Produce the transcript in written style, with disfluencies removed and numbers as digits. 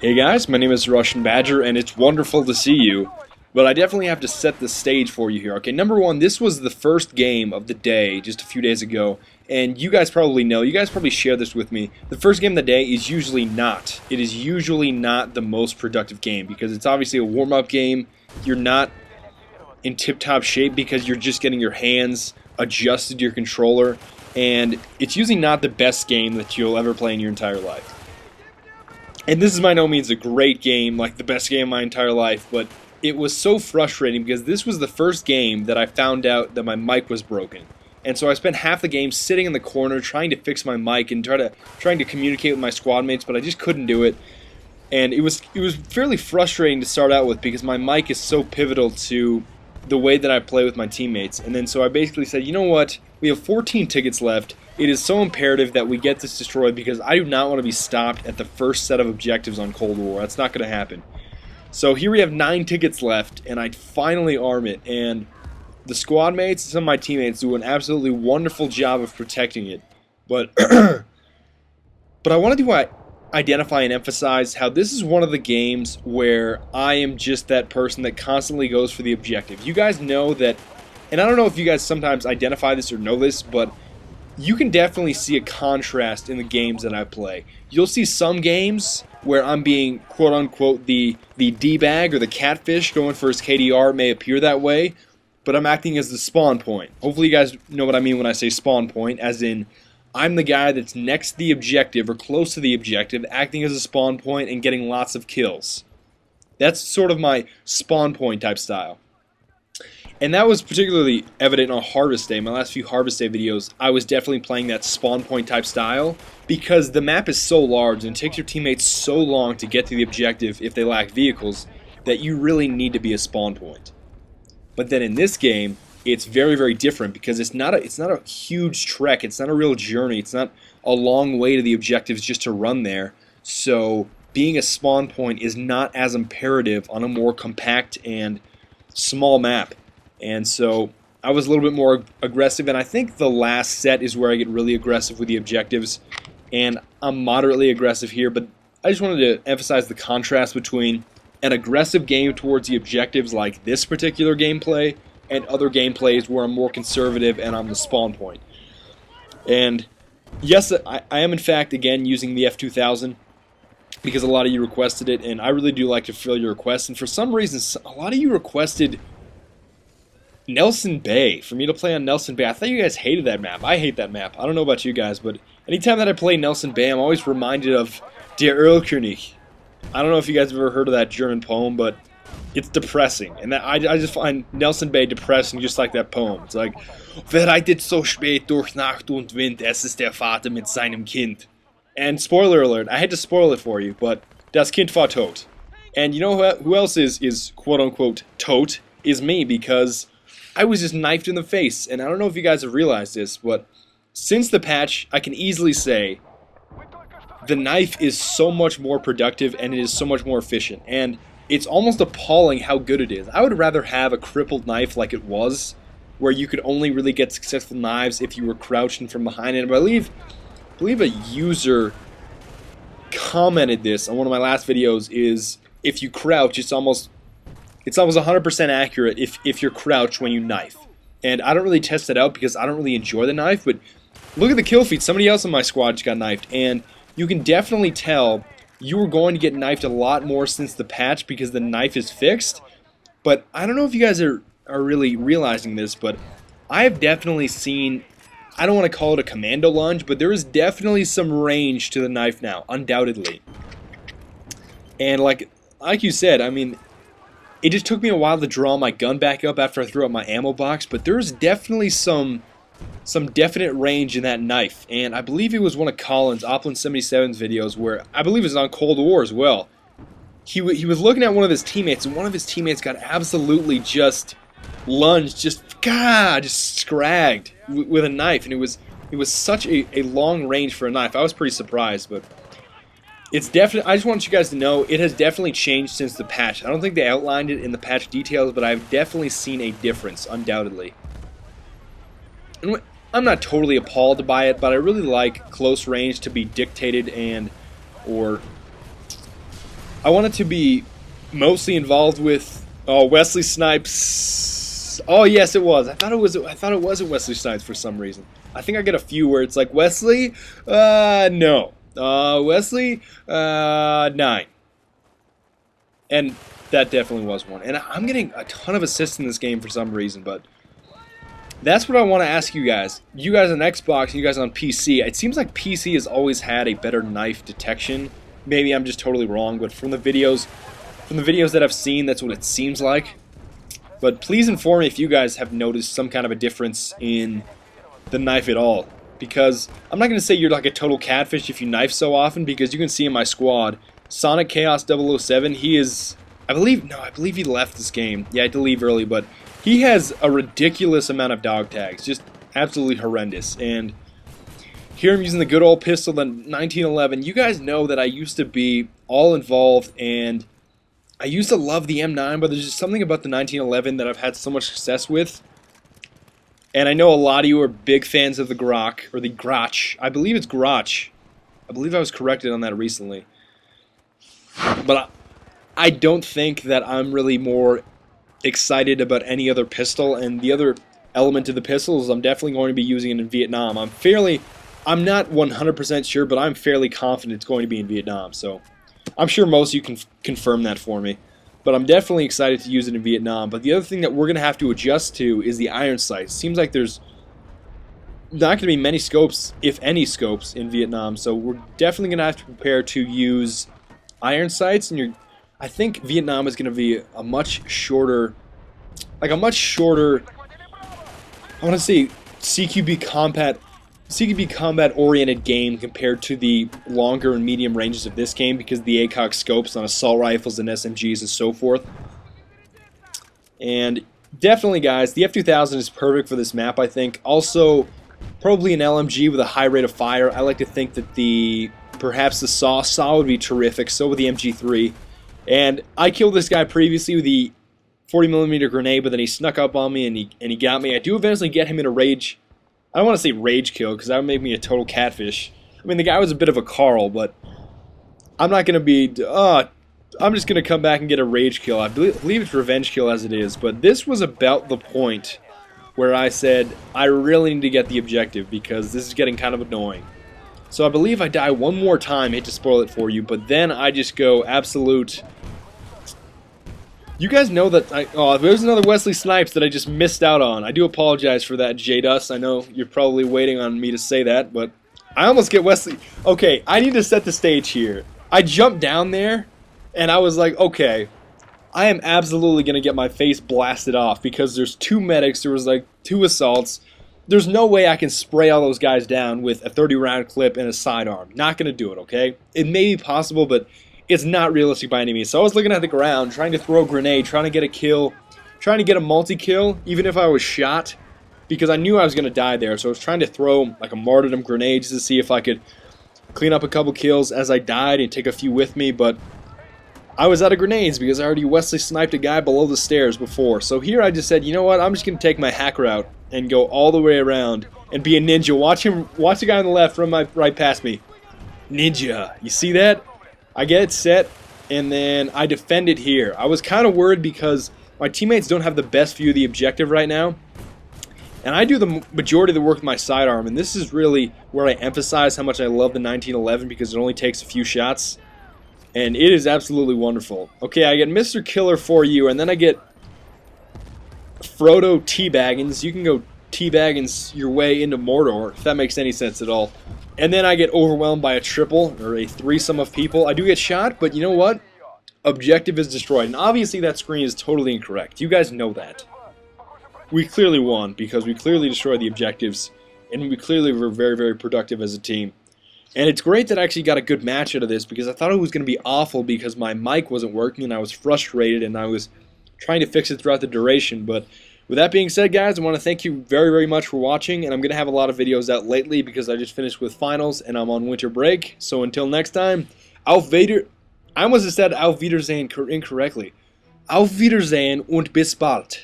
Hey guys, my name is TheRussianBadger, and it's wonderful to see you. But I definitely have to set the stage for you here. Okay, number one, this was the first game of the day just a few days ago, and you guys probably know, you guys probably share this with me. The first game of the day is usually not. It is usually not the most productive game because it's obviously a warm-up game. You're not in tip-top shape because you're just getting your hands adjusted to your controller, and it's usually not the best game that you'll ever play in your entire life. And this is by no means a great game, like the best game of my entire life, but it was so frustrating because this was the first game that I found out that my mic was broken. And so I spent half the game sitting in the corner trying to fix my mic and trying to communicate with my squad mates, but I just couldn't do it. And it was fairly frustrating to start out with because my mic is so pivotal to the way that I play with my teammates. And then so I basically said, you know what, we have 14 tickets left. It is so imperative that we get this destroyed because I do not want to be stopped at the first set of objectives on Cold War. That's not going to happen. So here we have 9 tickets left, and I finally arm it. And the squad mates and some of my teammates do an absolutely wonderful job of protecting it. But I wanted to identify and emphasize how this is one of the games where I am just that person that constantly goes for the objective. You guys know that, and I don't know if you guys sometimes identify this or know this, but you can definitely see a contrast in the games that I play. You'll see some games where I'm being quote-unquote the D-bag or the catfish going for his KDR. It may appear that way, but I'm acting as the spawn point. Hopefully you guys know what I mean when I say spawn point, as in I'm the guy that's next to the objective or close to the objective, acting as a spawn point and getting lots of kills. That's sort of my spawn point type style. And that was particularly evident on Harvest Day. My last few Harvest Day videos, I was definitely playing that spawn point type style because the map is so large and it takes your teammates so long to get to the objective if they lack vehicles that you really need to be a spawn point. But then in this game, it's very, very different because it's not a huge trek. It's not a real journey. It's not a long way to the objectives just to run there. So being a spawn point is not as imperative on a more compact and small map. And so I was a little bit more aggressive, and I think the last set is where I get really aggressive with the objectives, and I'm moderately aggressive here, but I just wanted to emphasize the contrast between an aggressive game towards the objectives like this particular gameplay and other gameplays where I'm more conservative and I'm the spawn point. And yes, I am in fact again using the F2000 because a lot of you requested it, and I really do like to fill your requests, and for some reason a lot of you requested Nelson Bay, for me to play on Nelson Bay. I thought you guys hated that map. I hate that map. I don't know about you guys, but anytime that I play Nelson Bay, I'm always reminded of Der Erlkönig. I don't know if you guys have ever heard of that German poem, but it's depressing. And I just find Nelson Bay depressing just like that poem. It's like, wer reitet so spät durch Nacht und Wind, es ist der Vater mit seinem Kind. And spoiler alert, I had to spoil it for you, but das Kind war tot. And you know who else is quote-unquote tot? Is me, because I was just knifed in the face, and I don't know if you guys have realized this, but since the patch, I can easily say the knife is so much more productive and it is so much more efficient, and it's almost appalling how good it is. I would rather have a crippled knife like it was, where you could only really get successful knives if you were crouching from behind it. And I believe a user commented this on one of my last videos, is if you crouch, it's almost 100% accurate if you're crouched when you knife. And I don't really test it out because I don't really enjoy the knife, but look at the kill feed. Somebody else in my squad just got knifed, and you can definitely tell you were going to get knifed a lot more since the patch because the knife is fixed. But I don't know if you guys are really realizing this, but I have definitely seen, I don't want to call it a commando lunge, but there is definitely some range to the knife now, undoubtedly. And like you said, I mean, it just took me a while to draw my gun back up after I threw out my ammo box, but there's definitely some definite range in that knife. And I believe it was one of Colin's, Oplin77's videos, where I believe it was on Cold War as well. He was looking at one of his teammates, and one of his teammates got absolutely just lunged, just scragged with a knife, and it was such a long range for a knife. I was pretty surprised, but it's definitely, I just want you guys to know, it has definitely changed since the patch. I don't think they outlined it in the patch details, but I've definitely seen a difference, undoubtedly. And I'm not totally appalled by it, but I really like close range to be dictated or I wanted to be mostly involved with Wesley Snipes. Oh yes, it was. I thought it wasn't Wesley Snipes for some reason. I think I get a few where it's like Wesley. No. Wesley. 9. And that definitely was one. And I'm getting a ton of assists in this game for some reason, but that's what I want to ask you guys. You guys on Xbox and you guys on PC. It seems like PC has always had a better knife detection. Maybe I'm just totally wrong, but from the videos that I've seen, that's what it seems like. But please inform me if you guys have noticed some kind of a difference in the knife at all. Because I'm not going to say you're like a total catfish if you knife so often, because you can see in my squad, Sonic Chaos 007, he is, I believe he left this game. Yeah, I had to leave early, but he has a ridiculous amount of dog tags, just absolutely horrendous. And here I'm using the good old pistol, the 1911. You guys know that I used to be all involved, and I used to love the M9, but there's just something about the 1911 that I've had so much success with. And I know a lot of you are big fans of the Grok, or the Grotch. I believe it's Grotch. I believe I was corrected on that recently. But I don't think that I'm really more excited about any other pistol, and the other element of the pistol is I'm definitely going to be using it in Vietnam. I'm not 100% sure, but I'm fairly confident it's going to be in Vietnam, so I'm sure most of you can confirm that for me. But I'm definitely excited to use it in Vietnam. But the other thing that we're going to have to adjust to is the iron sights. Seems like there's not going to be many scopes, if any scopes, in Vietnam, so we're definitely going to have to prepare to use iron sights, and I think Vietnam is going to be a much shorter, I want to say CQB combat oriented game compared to the longer and medium ranges of this game, because of the ACOG scopes on assault rifles and SMGs and so forth. And definitely, guys, the F2000 is perfect for this map, I think. Also, probably an LMG with a high rate of fire. I like to think that perhaps the SAW would be terrific, so would the MG3. And I killed this guy previously with the 40mm grenade, but then he snuck up on me and he got me. I do eventually get him in a rage. I don't want to say rage kill, because that would make me a total catfish. I mean, the guy was a bit of a Carl, but I'm not going to be... I'm just going to come back and get a rage kill. I believe it's revenge kill as it is, but this was about the point where I said, I really need to get the objective, because this is getting kind of annoying. So I believe I die one more time. I hate to spoil it for you, but then I just go absolute... You guys know that there's another Wesley Snipes that I just missed out on. I do apologize for that, J-Dust. I know you're probably waiting on me to say that, but I almost get Wesley... Okay, I need to set the stage here. I jumped down there, and I was like, okay, I am absolutely going to get my face blasted off, because there's 2 medics, there was like 2 assaults. There's no way I can spray all those guys down with a 30-round clip and a sidearm. Not going to do it, okay? It may be possible, but it's not realistic by any means. So I was looking at the ground, trying to throw a grenade, trying to get a kill, trying to get a multi-kill, even if I was shot, because I knew I was going to die there. So I was trying to throw like a martyrdom grenade just to see if I could clean up a couple kills as I died and take a few with me, but I was out of grenades because I already Wesley sniped a guy below the stairs before. So here I just said, you know what, I'm just going to take my hack route and go all the way around and be a ninja. Watch the guy on the left run right past me. Ninja. You see that? I get it set, and then I defend it here. I was kind of worried because my teammates don't have the best view of the objective right now, and I do the majority of the work with my sidearm, and this is really where I emphasize how much I love the 1911 because it only takes a few shots, and it is absolutely wonderful. Okay, I get Mr. Killer for you, and then I get Frodo Teabaggins. You can go Teabaggins your way into Mordor, if that makes any sense at all. And then I get overwhelmed by a triple, or a threesome of people. I do get shot, but you know what? Objective is destroyed. And obviously that screen is totally incorrect. You guys know that. We clearly won, because we clearly destroyed the objectives, and we clearly were very, very productive as a team. And it's great that I actually got a good match out of this, because I thought it was going to be awful because my mic wasn't working, and I was frustrated, and I was trying to fix it throughout the duration. But with that being said, guys, I want to thank you very, very much for watching, and I'm going to have a lot of videos out lately because I just finished with finals and I'm on winter break. So until next time, Auf Wiedersehen. I almost said Auf Wiedersehen incorrectly. Auf Wiedersehen und bis bald.